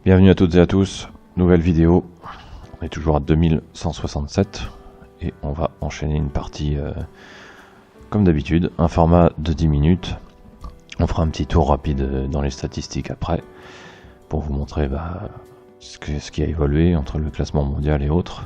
Bienvenue à toutes et à tous, nouvelle vidéo, on est toujours à 2167 et on va enchaîner une partie comme d'habitude, un format de 10 minutes. On fera un petit tour rapide dans les statistiques après pour vous montrer ce qui a évolué entre le classement mondial et autres.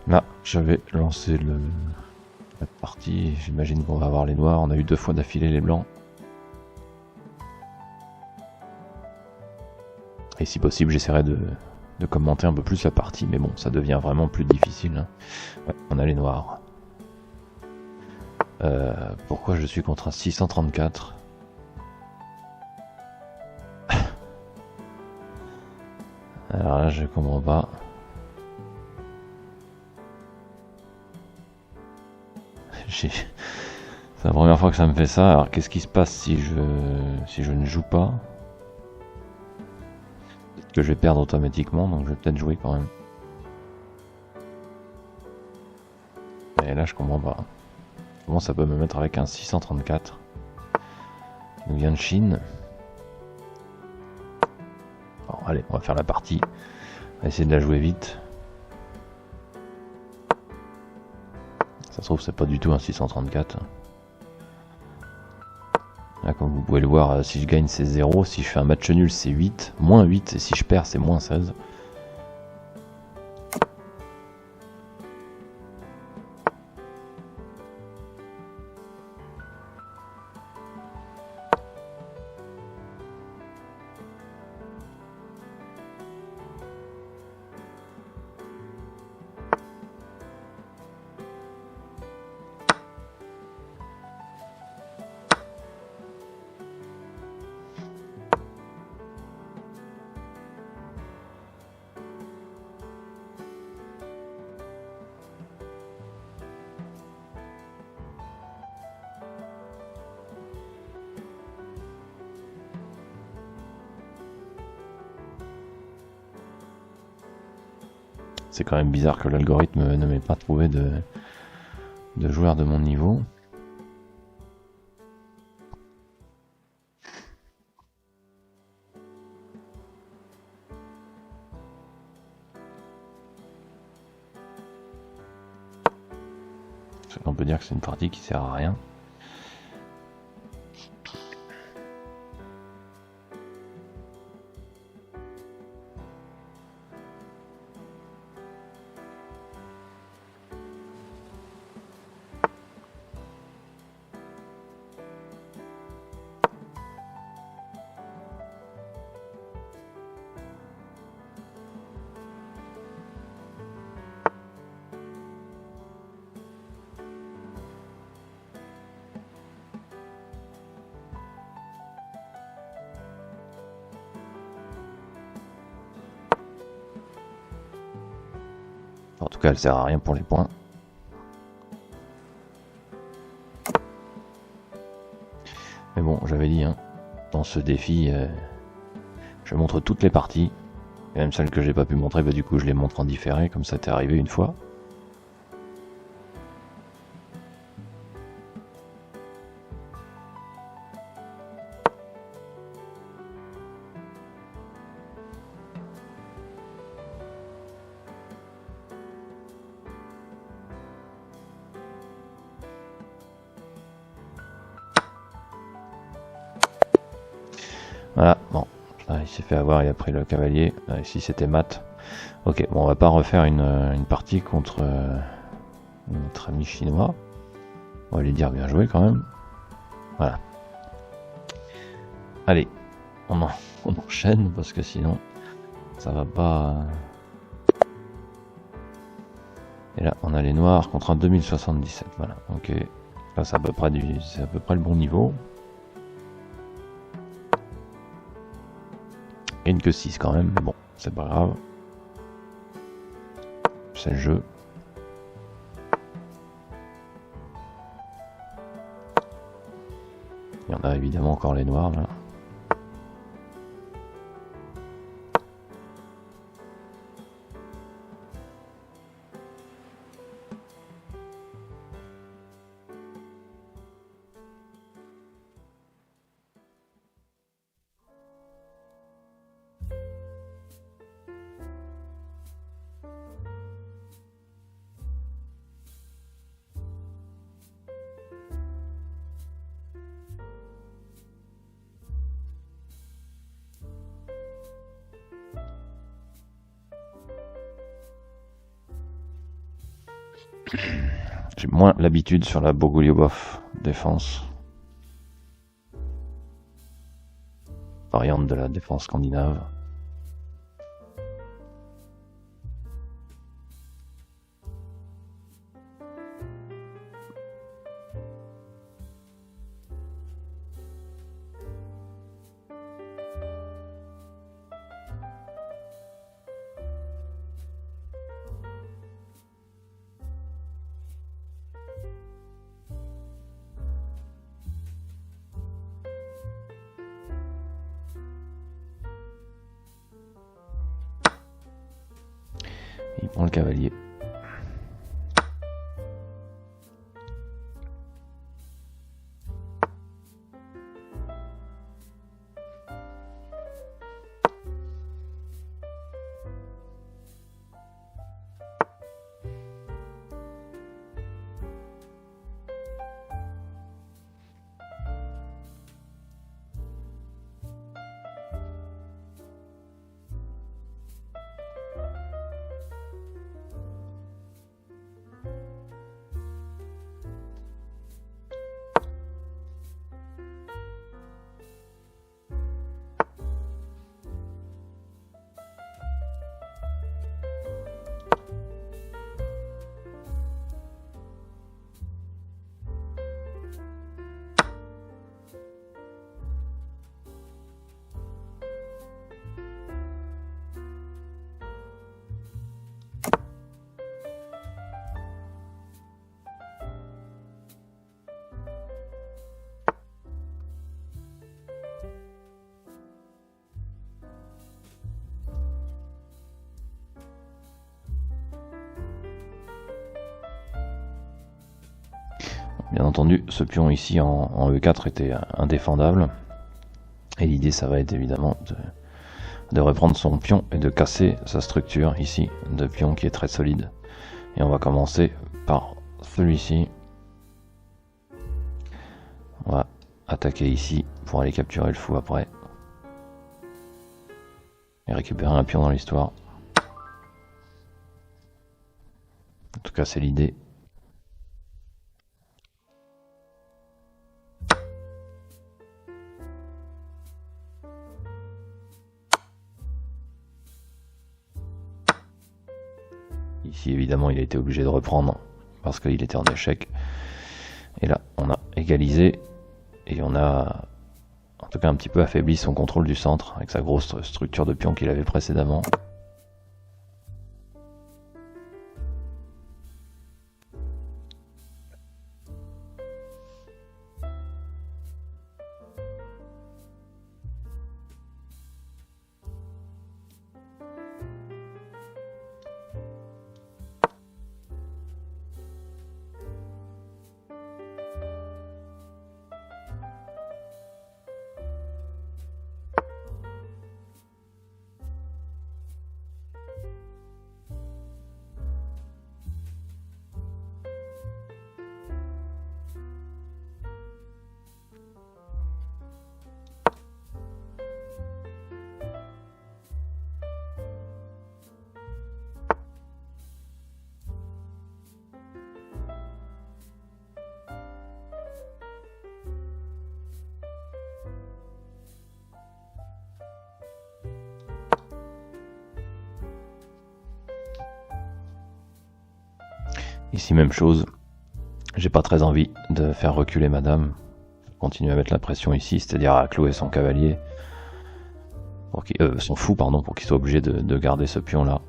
Là, j'avais lancé la partie, j'imagine qu'on va avoir les noirs, on a eu 2 fois d'affilée les blancs. Et si possible, j'essaierai de commenter un peu plus la partie, mais bon, ça devient vraiment plus difficile. Hein. Ouais, on a les noirs. Pourquoi je suis contre un 634 ? Alors là, je comprends pas. C'est la première fois que ça me fait ça. Alors qu'est-ce qui se passe si je ne joue pas ? Peut-être que je vais perdre automatiquement, donc je vais peut-être jouer quand même. Et là, je comprends pas. Comment ça peut me mettre avec un 634 qui nous vient de Chine. Bon, allez, on va faire la partie. On va essayer de la jouer vite. Ça se trouve, c'est pas du tout un 634. Là, comme vous pouvez le voir, si je gagne, c'est 0. Si je fais un match nul, c'est 8. Moins 8. Et si je perds, c'est moins 16. C'est quand même bizarre que l'algorithme ne m'ait pas trouvé de joueurs de mon niveau. On peut dire que c'est une partie qui sert à rien. En tout cas, elle sert à rien pour les points. Mais bon, j'avais dit, hein, dans ce défi, je montre toutes les parties. Et même celles que j'ai pas pu montrer, du coup, je les montre en différé, comme ça t'est arrivé une fois. Voilà, bon, là, il s'est fait avoir, il a pris le cavalier. Là, ici c'était mat. Ok, bon, on va pas refaire une partie contre notre ami chinois. On va lui dire bien joué quand même. Voilà. Allez, on enchaîne parce que sinon ça va pas. Et là, on a les noirs contre un 2077. Voilà, ok. Là, c'est à peu près le bon niveau. Et une que 6 quand même, mais bon, c'est pas grave. C'est le jeu. Il y en a évidemment encore les noirs là. J'ai moins l'habitude sur la Bogolyubov défense. Variante de la défense scandinave. Il prend le cavalier. Bien entendu, ce pion ici en E4 était indéfendable. Et l'idée, ça va être évidemment de reprendre son pion et de casser sa structure ici de pion qui est très solide. Et on va commencer par celui-ci. On va attaquer ici pour aller capturer le fou après. Et récupérer un pion dans l'histoire. En tout cas, c'est l'idée. Ici, évidemment, il a été obligé de reprendre parce qu'il était en échec. Et là, on a égalisé et on a en tout cas un petit peu affaibli son contrôle du centre avec sa grosse structure de pion qu'il avait précédemment. Ici, même chose. J'ai pas très envie de faire reculer madame. Continue à mettre la pression ici, c'est-à-dire à clouer son cavalier. Son fou, pardon, pour qu'il soit obligé de garder ce pion-là.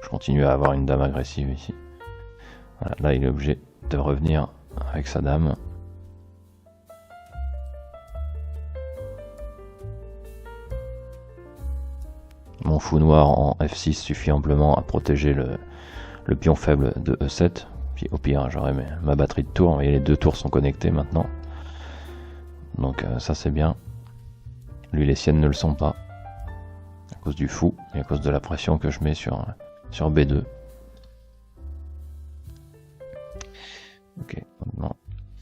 Je continue à avoir une dame agressive ici. Voilà, là, il est obligé de revenir avec sa dame. Mon fou noir en F6 suffit amplement à protéger le pion faible de E7. Puis au pire, j'aurai ma batterie de tours. Vous voyez, les deux tours sont connectés maintenant. Donc ça c'est bien. Lui, les siennes ne le sont pas. À cause du fou et à cause de la pression que je mets sur B2. Ok, maintenant,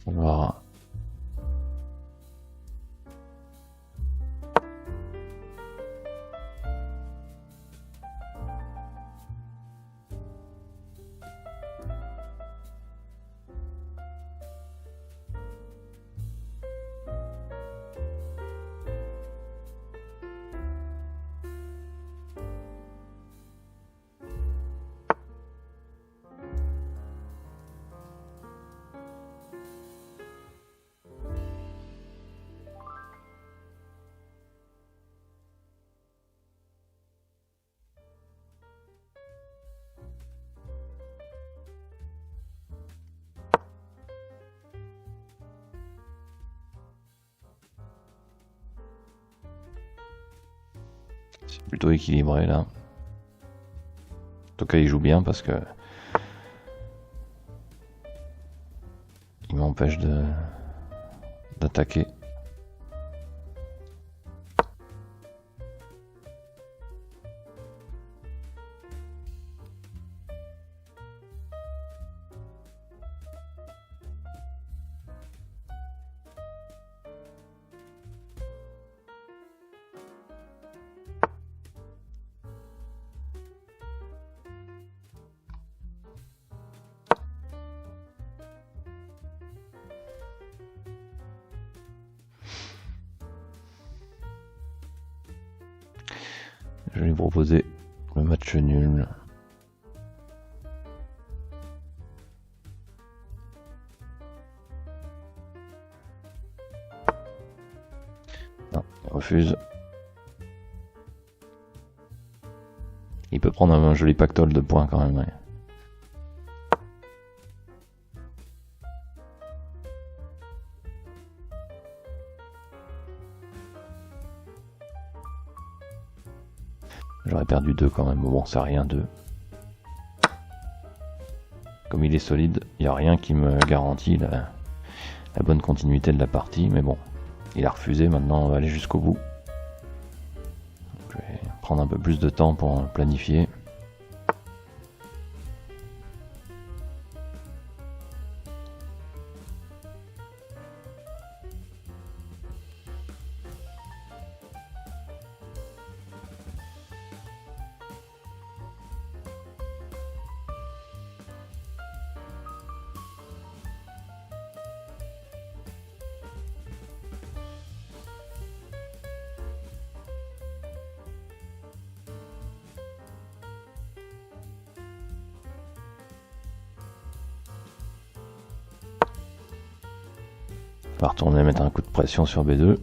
on va voir. C'est plutôt équilibré là. En tout cas, il joue bien parce que il m'empêche d'attaquer. Je vais lui proposer le match nul. Non, il refuse. Il peut prendre un joli pactole de points quand même. Ouais. J'aurais perdu 2 quand même, bon c'est rien 2. Comme il est solide, il n'y a rien qui me garantit la bonne continuité de la partie, mais bon, il a refusé, maintenant on va aller jusqu'au bout. Je vais prendre un peu plus de temps pour planifier. On va retourner mettre un coup de pression sur B2.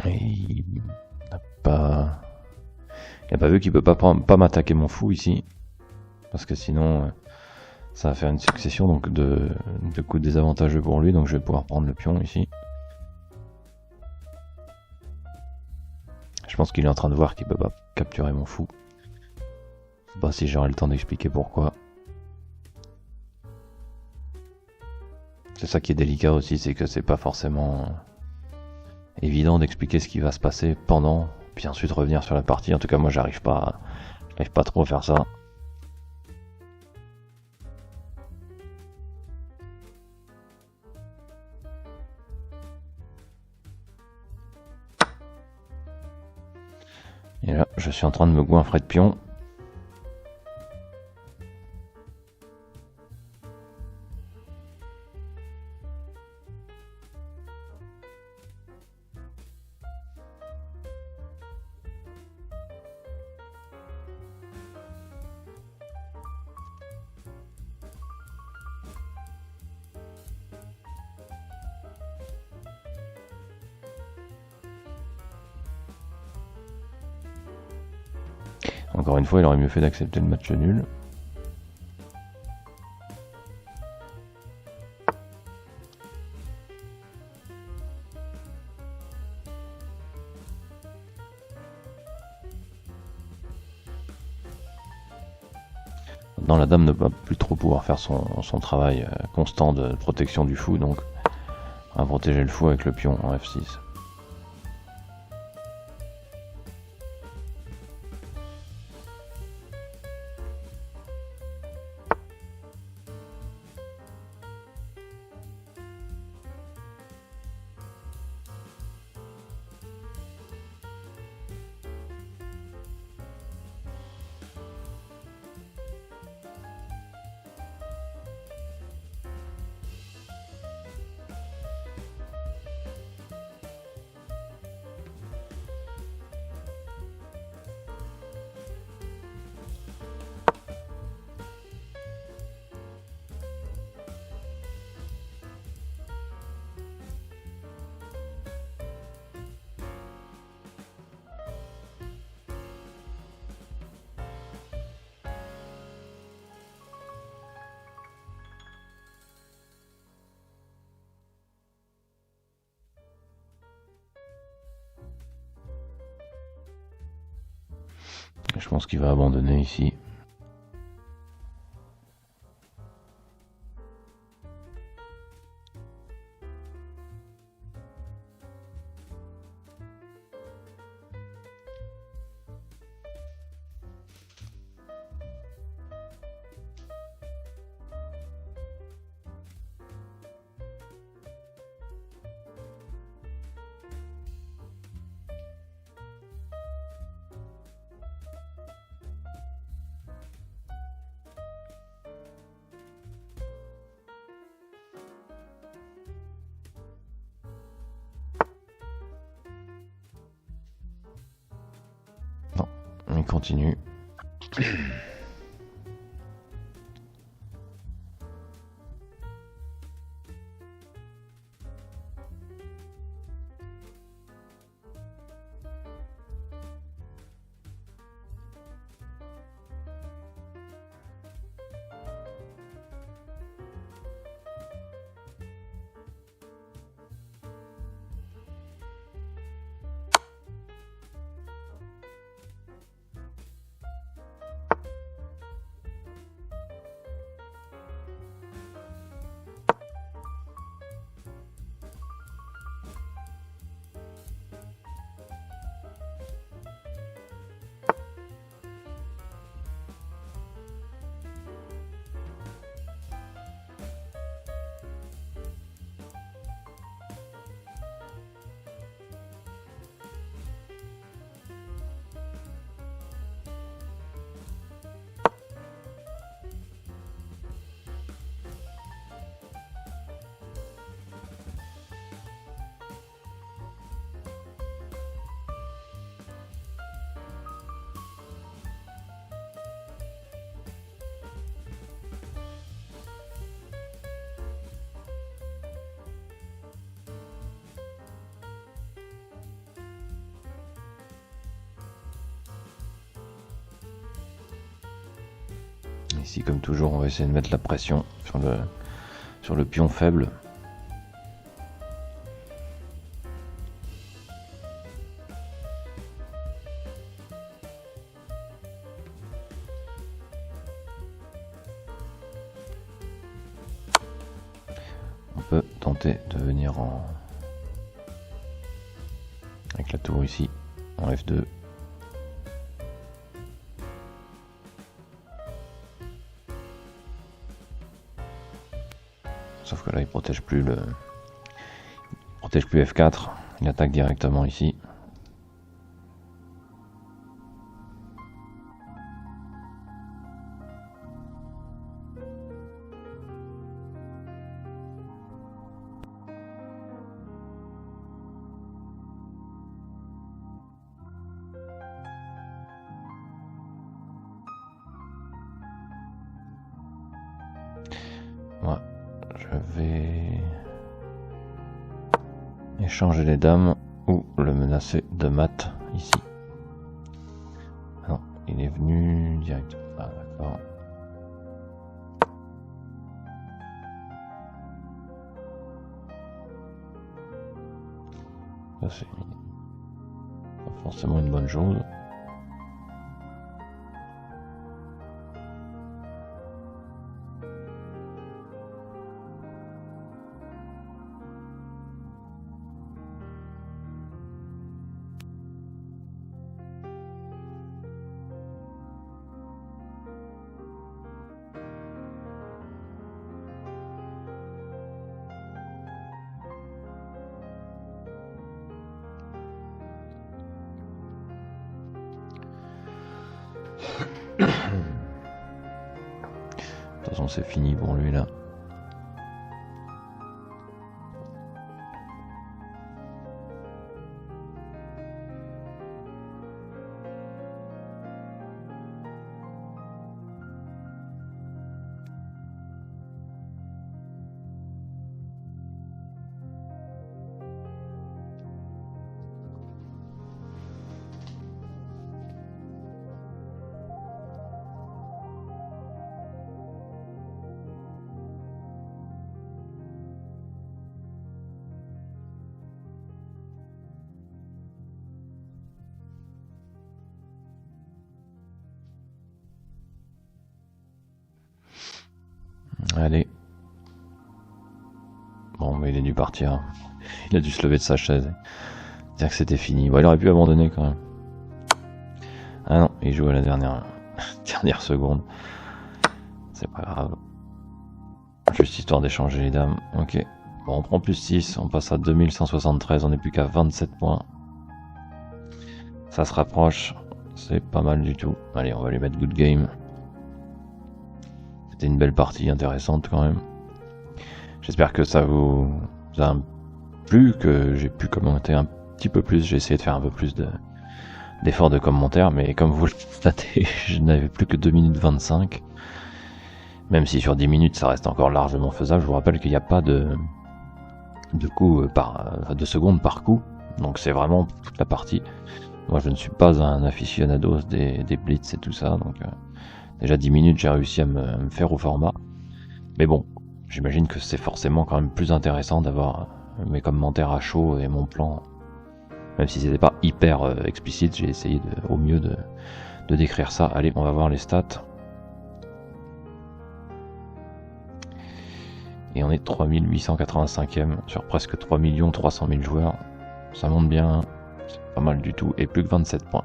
Et il n'a pas... Il n'a pas vu qu'il peut pas m'attaquer mon fou ici. Parce que sinon, ça va faire une succession donc de coups désavantageux pour lui. Donc je vais pouvoir prendre le pion ici. Je pense qu'il est en train de voir qu'il peut pas capturer mon fou. Je sais pas si j'aurai le temps d'expliquer pourquoi. C'est ça qui est délicat aussi, c'est que c'est pas forcément évident d'expliquer ce qui va se passer pendant, puis ensuite revenir sur la partie. En tout cas, moi, j'arrive pas trop à faire ça. Et là, je suis en train de me goinfrer de pion. Encore une fois, il aurait mieux fait d'accepter le match nul. Maintenant, la dame ne va plus trop pouvoir faire son travail constant de protection du fou, donc on va protéger le fou avec le pion en F6. Je pense qu'il va abandonner ici. Non, il continue. Ici, comme toujours, on va essayer de mettre la pression sur le pion faible. On peut tenter de venir avec la tour ici, en F2. Sauf que là il protège plus F4, il attaque directement ici. Moi, je vais échanger les dames ou le menacer de mat ici. Non, il est venu direct. Ah d'accord. Ça c'est pas forcément une bonne chose. De toute façon c'est fini pour lui là. Allez. Bon, mais il est dû partir. Il a dû se lever de sa chaise. Dire que c'était fini. Bon, il aurait pu abandonner quand même. Ah non, il joue à la dernière seconde. C'est pas grave. Juste histoire d'échanger les dames. Ok. Bon, on prend plus 6. On passe à 2173. On n'est plus qu'à 27 points. Ça se rapproche. C'est pas mal du tout. Allez, on va lui mettre good game. C'était une belle partie intéressante quand même. J'espère que ça vous a plu, que j'ai pu commenter un petit peu plus. J'ai essayé de faire un peu plus d'efforts de commentaires, mais comme vous le constatez, je n'avais plus que 2 minutes 25. Même si sur 10 minutes ça reste encore largement faisable. Je vous rappelle qu'il n'y a pas de coup de secondes par coup. Donc c'est vraiment toute la partie. Moi je ne suis pas un aficionado des blitz et tout ça. Donc déjà 10 minutes j'ai réussi à me faire au format. Mais bon, j'imagine que c'est forcément quand même plus intéressant d'avoir mes commentaires à chaud et mon plan. Même si c'était pas hyper explicite, j'ai essayé au mieux de décrire ça. Allez, on va voir les stats. Et on est 3885e sur presque 3 300 000 joueurs. Ça monte bien, c'est pas mal du tout, et plus que 27 points.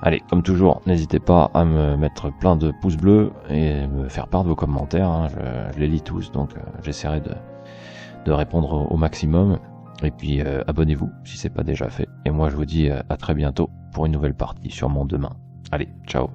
Allez, comme toujours, n'hésitez pas à me mettre plein de pouces bleus et me faire part de vos commentaires. Hein. Je les lis tous, donc j'essaierai de répondre au maximum. Et puis abonnez-vous si c'est pas déjà fait. Et moi je vous dis à très bientôt pour une nouvelle partie, sûrement demain. Allez, ciao.